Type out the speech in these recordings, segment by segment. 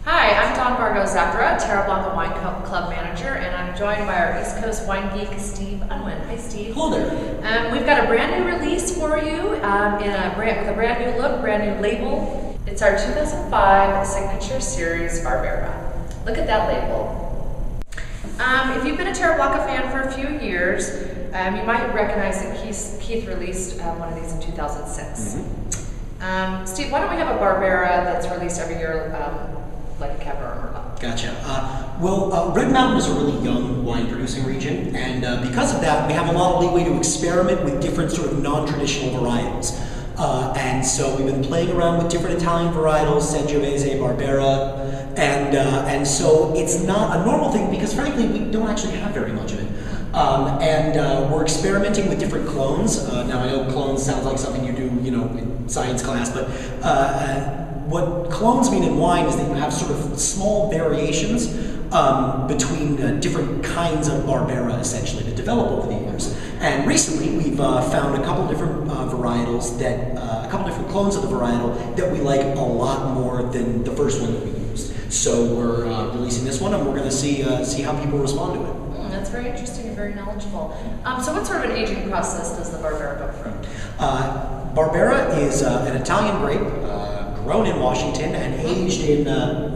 Hi, I'm Dawn Vargo-Zachara, Terra Blanca Wine Club Manager, and I'm joined by our East Coast wine geek, Steve Unwin. Hi, Steve. Hello there. We've got a brand new release for you with a brand new look, brand new label. It's our 2005 signature series Barbera. Look at that label. If you've been a Terra Blanca fan for a few years, you might recognize that Keith released one of these in 2006. Steve, why don't we have a Barbera that's released every year, like a Cabernet or Merlot? Gotcha. Red Mountain is a really young wine producing region, and because of that, we have a lot of leeway to experiment with different sort of non-traditional varietals. And so we've been playing around with different Italian varietals, Sangiovese, Barbera, and so it's not a normal thing because frankly we don't actually have very much of it. We're experimenting with different clones. Now I know clones sounds like something you do, in science class, but what clones mean in wine is that you have sort of small variations between different kinds of Barbera, essentially, that develop over the years. And recently, we've found a couple different varietals a couple different clones of the varietal that we like a lot more than the first one that we used. So we're releasing this one, and we're going to see how people respond to it. That's very interesting and very knowledgeable. So what sort of an aging process does the Barbera go through? Barbera is an Italian grape, grown in Washington and aged in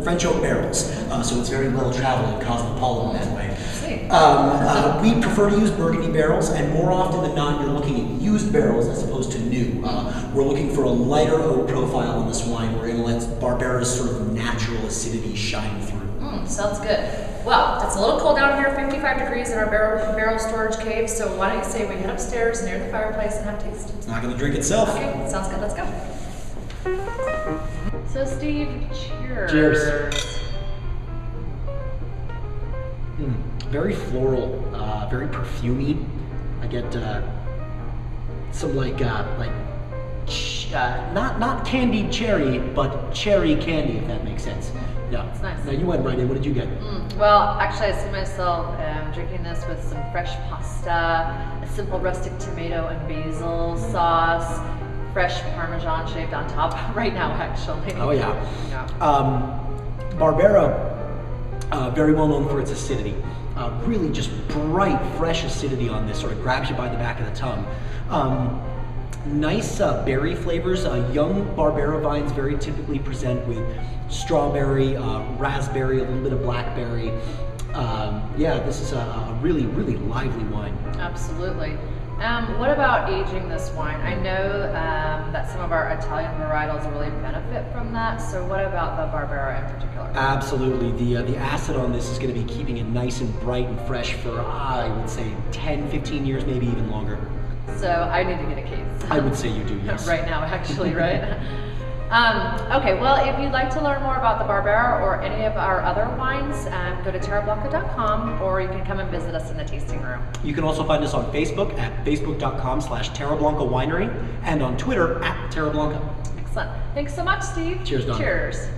French oak barrels, so it's very well traveled and cosmopolitan that way. We prefer to use Burgundy barrels, and more often than not, you're looking at used barrels as opposed to new. We're looking for a lighter oak profile in this wine. We're going to let Barbera's sort of natural acidity shine through. Sounds good. Well, it's a little cold down here, 55 degrees in our barrel storage cave, so why don't you say we head upstairs near the fireplace and have a taste? It's not going to drink itself. Okay, sounds good. Let's go. So, Steve, cheers. Cheers. Very floral, very perfumey. I get some not candied cherry, but cherry candy, if that makes sense. Yeah. It's nice. Now you went right in. What did you get? Well, actually, I see myself drinking this with some fresh pasta, a simple rustic tomato and basil sauce, fresh Parmesan shaved on top right now, actually. Oh, yeah. Barbera, very well known for its acidity. Really just bright, fresh acidity on this, sort of grabs you by the back of the tongue. Nice berry flavors. Young Barbera vines very typically present with strawberry, raspberry, a little bit of blackberry. Yeah, this is a really, really lively wine. Absolutely. What about aging this wine? I know that some of our Italian varietals really benefit from that, so what about the Barbera in particular? Absolutely. The acid on this is going to be keeping it nice and bright and fresh for, I would say, 10, 15 years, maybe even longer. So I need to get a case. I would say you do, yes. Right now, actually, right? Okay, well, if you'd like to learn more about the Barbera or any of our other wines, go to terrablanca.com, or you can come and visit us in the tasting room. You can also find us on Facebook at facebook.com/Terra Blanca Winery and on Twitter at Terra Blanca. Excellent. Thanks so much, Steve. Cheers, Don. Cheers.